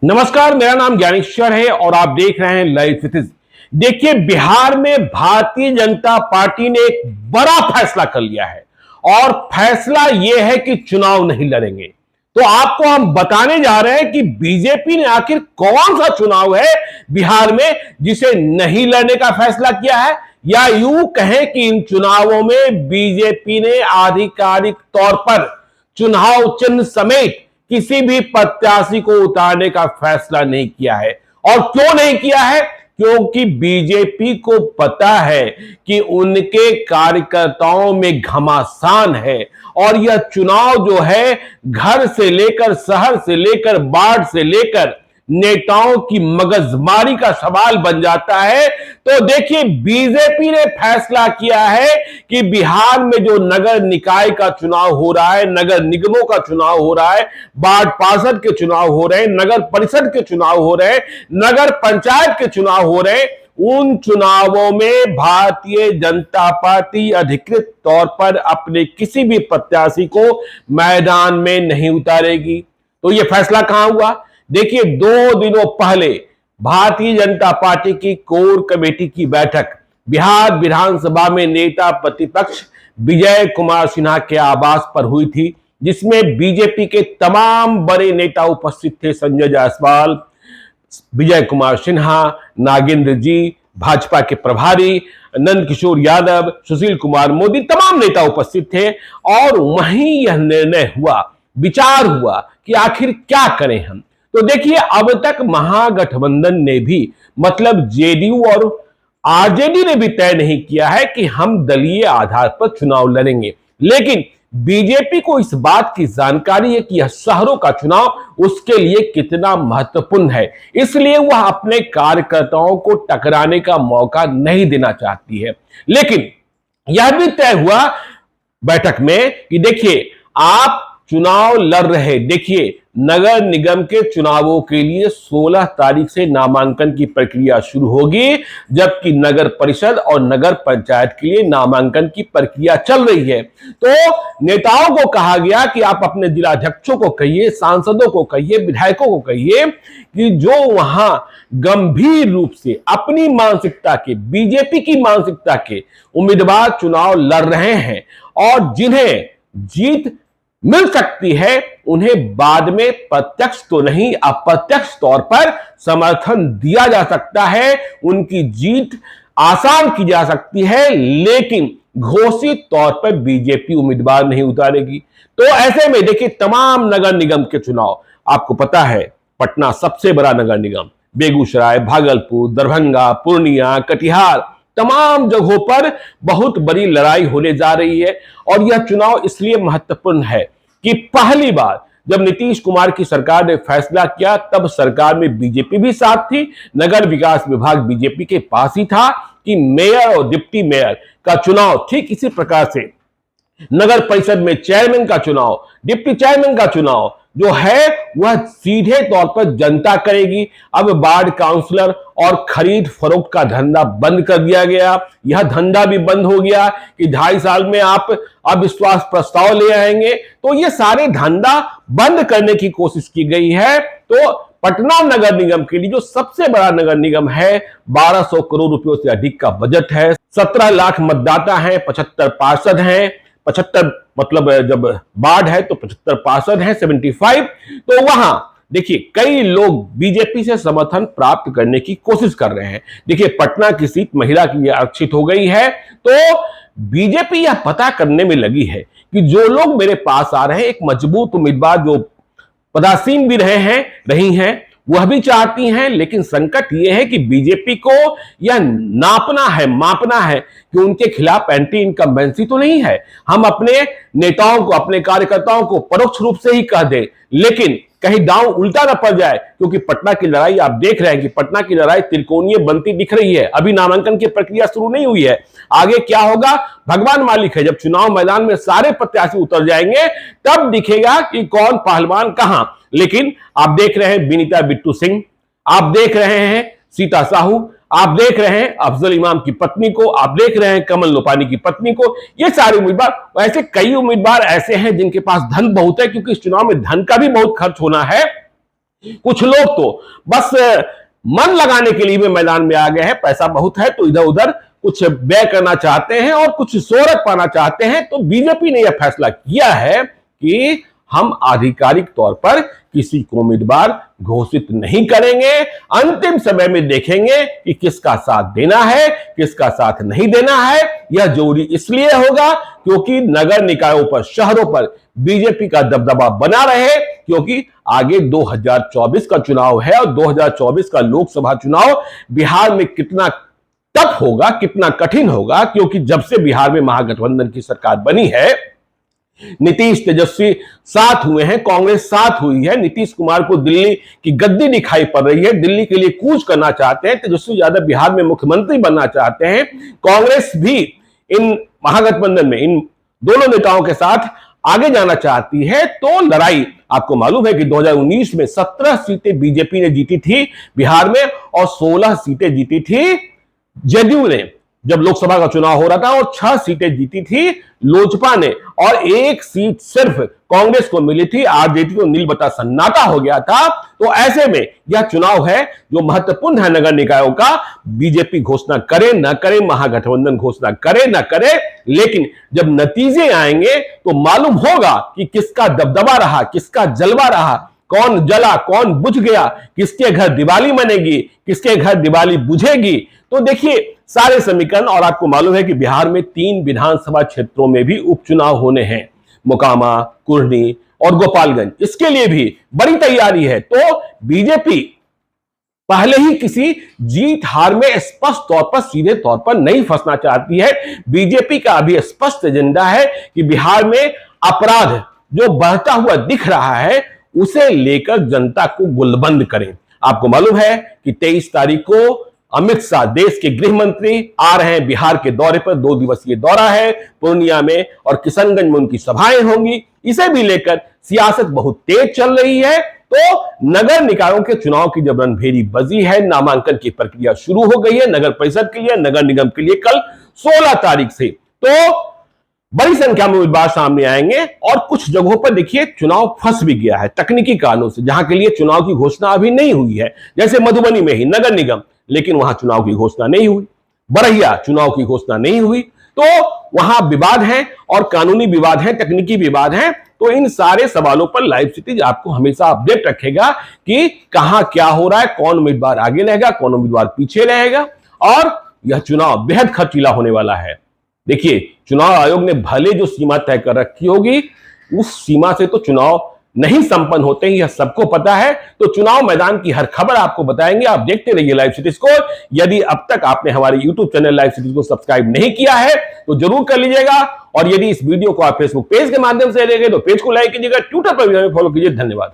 नमस्कार, मेरा नाम ज्ञानेश्वर है और आप देख रहे हैं लाइव सिटीज। देखिए, बिहार में भारतीय जनता पार्टी ने एक बड़ा फैसला कर लिया है और फैसला यह है कि चुनाव नहीं लड़ेंगे। तो आपको हम बताने जा रहे हैं कि बीजेपी ने आखिर कौन सा चुनाव है बिहार में जिसे नहीं लड़ने का फैसला किया है, या यूं कहें कि इन चुनावों में बीजेपी ने आधिकारिक तौर पर चुनाव चिन्ह समेत किसी भी प्रत्याशी को उतारने का फैसला नहीं किया है। और क्यों नहीं किया है? क्योंकि बीजेपी को पता है कि उनके कार्यकर्ताओं में घमासान है और यह चुनाव जो है घर से लेकर शहर से लेकर वार्ड से लेकर नेताओं की मगजमारी का सवाल बन जाता है। तो देखिए, बीजेपी ने फैसला किया है कि बिहार में जो नगर निकाय का चुनाव हो रहा है, नगर निगमों का चुनाव हो रहा है, वार्ड पार्षद के चुनाव हो रहे हैं, नगर परिषद के चुनाव हो रहे हैं, नगर पंचायत के चुनाव हो रहे हैं, उन चुनावों में भारतीय जनता पार्टी अधिकृत तौर पर अपने किसी भी प्रत्याशी को मैदान में नहीं उतारेगी। तो यह फैसला कहां हुआ? देखिए, 2 दिनों पहले भारतीय जनता पार्टी की कोर कमेटी की बैठक बिहार विधानसभा में नेता प्रतिपक्ष विजय कुमार सिन्हा के आवास पर हुई थी, जिसमें बीजेपी के तमाम बड़े नेता उपस्थित थे। संजय जायसवाल, विजय कुमार सिन्हा, नागेंद्र जी, भाजपा के प्रभारी नंद किशोर यादव, सुशील कुमार मोदी, तमाम नेता उपस्थित थे। और वहीं यह निर्णय हुआ, विचार हुआ कि आखिर क्या करें हम। तो देखिए, अब तक महागठबंधन ने भी, मतलब जेडीयू और आरजेडी ने भी तय नहीं किया है कि हम दलीय आधार पर चुनाव लड़ेंगे, लेकिन बीजेपी को इस बात की जानकारी है कि यह शहरों का चुनाव उसके लिए कितना महत्वपूर्ण है, इसलिए वह अपने कार्यकर्ताओं को टकराने का मौका नहीं देना चाहती है। लेकिन यह भी तय हुआ बैठक में कि देखिए, आप चुनाव लड़ रहे, देखिए नगर निगम के चुनावों के लिए 16 तारीख से नामांकन की प्रक्रिया शुरू होगी, जबकि नगर परिषद और नगर पंचायत के लिए नामांकन की प्रक्रिया चल रही है। तो नेताओं को कहा गया कि आप अपने जिलाध्यक्षों को कहिए, सांसदों को कहिए, विधायकों को कहिए कि जो वहां गंभीर रूप से अपनी मानसिकता के, बीजेपी की मानसिकता के उम्मीदवार चुनाव लड़ रहे हैं और जिन्हें जीत मिल सकती है, उन्हें बाद में प्रत्यक्ष तो नहीं अप्रत्यक्ष तौर पर समर्थन दिया जा सकता है, उनकी जीत आसान की जा सकती है, लेकिन घोषित तौर पर बीजेपी उम्मीदवार नहीं उतारेगी। तो ऐसे में देखिए, तमाम नगर निगम के चुनाव, आपको पता है पटना सबसे बड़ा नगर निगम, बेगूसराय, भागलपुर, दरभंगा, पूर्णिया, कटिहार, तमाम जगहों पर बहुत बड़ी लड़ाई होने जा रही है। और यह चुनाव इसलिए महत्वपूर्ण है कि पहली बार जब नीतीश कुमार की सरकार ने फैसला किया, तब सरकार में बीजेपी भी साथ थी, नगर विकास विभाग बीजेपी के पास ही था कि मेयर और डिप्टी मेयर का चुनाव ठीक इसी प्रकार से, नगर परिषद में चेयरमैन का चुनाव, डिप्टी चेयरमैन का चुनाव जो है वह सीधे तौर पर जनता करेगी। अब वार्ड काउंसलर और खरीद फरोख्त का धंधा बंद कर दिया गया। यह धंधा भी बंद हो गया कि 2.5 साल में आप अविश्वास प्रस्ताव ले आएंगे, तो ये सारे धंधा बंद करने की कोशिश की गई है। तो पटना नगर निगम के लिए, जो सबसे बड़ा नगर निगम है, 1200 करोड़ रुपयों से अधिक का बजट है, 17 लाख मतदाता हैं, 75 पार्षद हैं, 75 मतलब जब वार्ड है तो 75 पार्षद हैं, 75। तो वहां देखिए, कई लोग बीजेपी से समर्थन प्राप्त करने की कोशिश कर रहे हैं। देखिए, पटना की सीट महिला के लिए आरक्षित हो गई है, तो बीजेपी यह पता करने में लगी है कि जो लोग मेरे पास आ रहे हैं, एक मजबूत उम्मीदवार जो पदासीन भी रही हैं, वह भी चाहती हैं, लेकिन संकट यह है कि बीजेपी को यह नापना है, मापना है कि उनके खिलाफ एंटी इनकम्बेंसी तो नहीं है। हम अपने नेताओं को, अपने कार्यकर्ताओं को परोक्ष रूप से ही कह दें, लेकिन कहीं दांव उल्टा न पड़ जाए, क्योंकि पटना की लड़ाई आप देख रहे हैं कि पटना की लड़ाई त्रिकोणीय बनती दिख रही है। अभी नामांकन की प्रक्रिया शुरू नहीं हुई है, आगे क्या होगा भगवान मालिक है। जब चुनाव मैदान में सारे प्रत्याशी उतर जाएंगे, तब दिखेगा कि कौन पहलवान कहां। लेकिन आप देख रहे हैं विनीता बिट्टू सिंह, आप देख रहे हैं सीता साहू, आप देख रहे हैं अफजल इमाम की पत्नी को, आप देख रहे हैं कमल लोपानी की पत्नी को, ये सारे उम्मीदवार, ऐसे कई उम्मीदवार ऐसे हैं जिनके पास धन बहुत है, क्योंकि इस चुनाव में धन का भी बहुत खर्च होना है। कुछ लोग तो बस मन लगाने के लिए भी मैदान में आ गए हैं। पैसा बहुत है तो इधर उधर कुछ व्यय करना चाहते हैं और कुछ शोहरत पाना चाहते हैं। तो बीजेपी ने यह फैसला किया है कि हम आधिकारिक तौर पर किसी को उम्मीदवार घोषित नहीं करेंगे। अंतिम समय में देखेंगे कि किसका साथ देना है, किसका साथ नहीं देना है। यह जरूरी इसलिए होगा क्योंकि नगर निकायों पर, शहरों पर बीजेपी का दबदबा बना रहे, क्योंकि आगे 2024 का चुनाव है और 2024 का लोकसभा चुनाव बिहार में कितना टफ होगा, कितना कठिन होगा। क्योंकि जब से बिहार में महागठबंधन की सरकार बनी है, नीतीश तेजस्वी साथ हुए हैं, कांग्रेस साथ हुई है, नीतीश कुमार को दिल्ली की गद्दी दिखाई पड़ रही है, दिल्ली के लिए कूच करना चाहते हैं, तेजस्वी यादव बिहार में मुख्यमंत्री बनना चाहते हैं। कांग्रेस भी इन महागठबंधन में इन दोनों नेताओं के साथ आगे जाना चाहती है। तो लड़ाई आपको मालूम है कि 2019 में 17 सीटें बीजेपी ने जीती थी बिहार में और 16 सीटें जीती थी जदयू ने जब लोकसभा का चुनाव हो रहा था, और 6 सीटें जीती थी लोजपा ने और 1 सीट सिर्फ कांग्रेस को मिली थी। आरजेडी को नील बता सन्नाटा हो गया था। तो ऐसे में यह चुनाव है जो महत्वपूर्ण है नगर निकायों का। बीजेपी घोषणा करे न करे, महागठबंधन घोषणा करे न करे, लेकिन जब नतीजे आएंगे तो मालूम होगा कि किसका दबदबा रहा, किसका जलवा रहा, कौन जला, कौन बुझ गया, किसके घर दिवाली मनेगी, किसके घर दिवाली बुझेगी। तो देखिए सारे समीकरण, और आपको मालूम है कि बिहार में 3 विधानसभा क्षेत्रों में भी उपचुनाव होने हैं, मोकामा, कुर्नी और गोपालगंज। इसके लिए भी बड़ी तैयारी है। तो बीजेपी पहले ही किसी जीत हार में स्पष्ट तौर पर, सीधे तौर पर नहीं फंसना चाहती है। बीजेपी का अभी स्पष्ट एजेंडा है कि बिहार में अपराध जो बढ़ता हुआ दिख रहा है उसे लेकर जनता को गुलबंद करें। आपको मालूम है कि 23 तारीख को अमित शाह, देश के गृह मंत्री, आ रहे हैं बिहार के दौरे पर। 2 दिवसीय दौरा है पूर्णिया में और किशनगंज में उनकी सभाएं होंगी। इसे भी लेकर सियासत बहुत तेज चल रही है। तो नगर निकायों के चुनाव की जब रणभेरी बजी है, नामांकन की प्रक्रिया शुरू हो गई है नगर परिषद के लिए, नगर निगम के लिए कल 16 तारीख से। तो बड़ी संख्या में उम्मीदवार सामने आएंगे और कुछ जगहों पर देखिए चुनाव फंस भी गया है तकनीकी कारणों से, जहां के लिए चुनाव की घोषणा अभी नहीं हुई है। जैसे मधुबनी में ही नगर निगम, लेकिन वहां चुनाव की घोषणा नहीं हुई। बरहिया चुनाव की घोषणा नहीं हुई। तो वहां विवाद है और कानूनी विवाद है, तकनीकी विवाद है। तो इन सारे सवालों पर लाइव सिटीज आपको हमेशा अपडेट रखेगा कि कहां क्या हो रहा है, कौन उम्मीदवार आगे रहेगा, कौन उम्मीदवार पीछे रहेगा। और यह चुनाव बेहद खर्चीला होने वाला है। देखिए चुनाव आयोग ने भले जो सीमा तय कर रखी होगी, उस सीमा से तो चुनाव नहीं संपन्न होते हैं, यह सबको पता है। तो चुनाव मैदान की हर खबर आपको बताएंगे। आप देखते रहिए लाइव सिटीज को। यदि अब तक आपने हमारे यूट्यूब चैनल लाइव सिटीज को सब्सक्राइब नहीं किया है तो जरूर कर लीजिएगा। और यदि इस वीडियो को आप फेसबुक पेज के माध्यम से देखें तो पेज को लाइक कीजिएगा, ट्विटर पर भी हमें फॉलो कीजिए। धन्यवाद।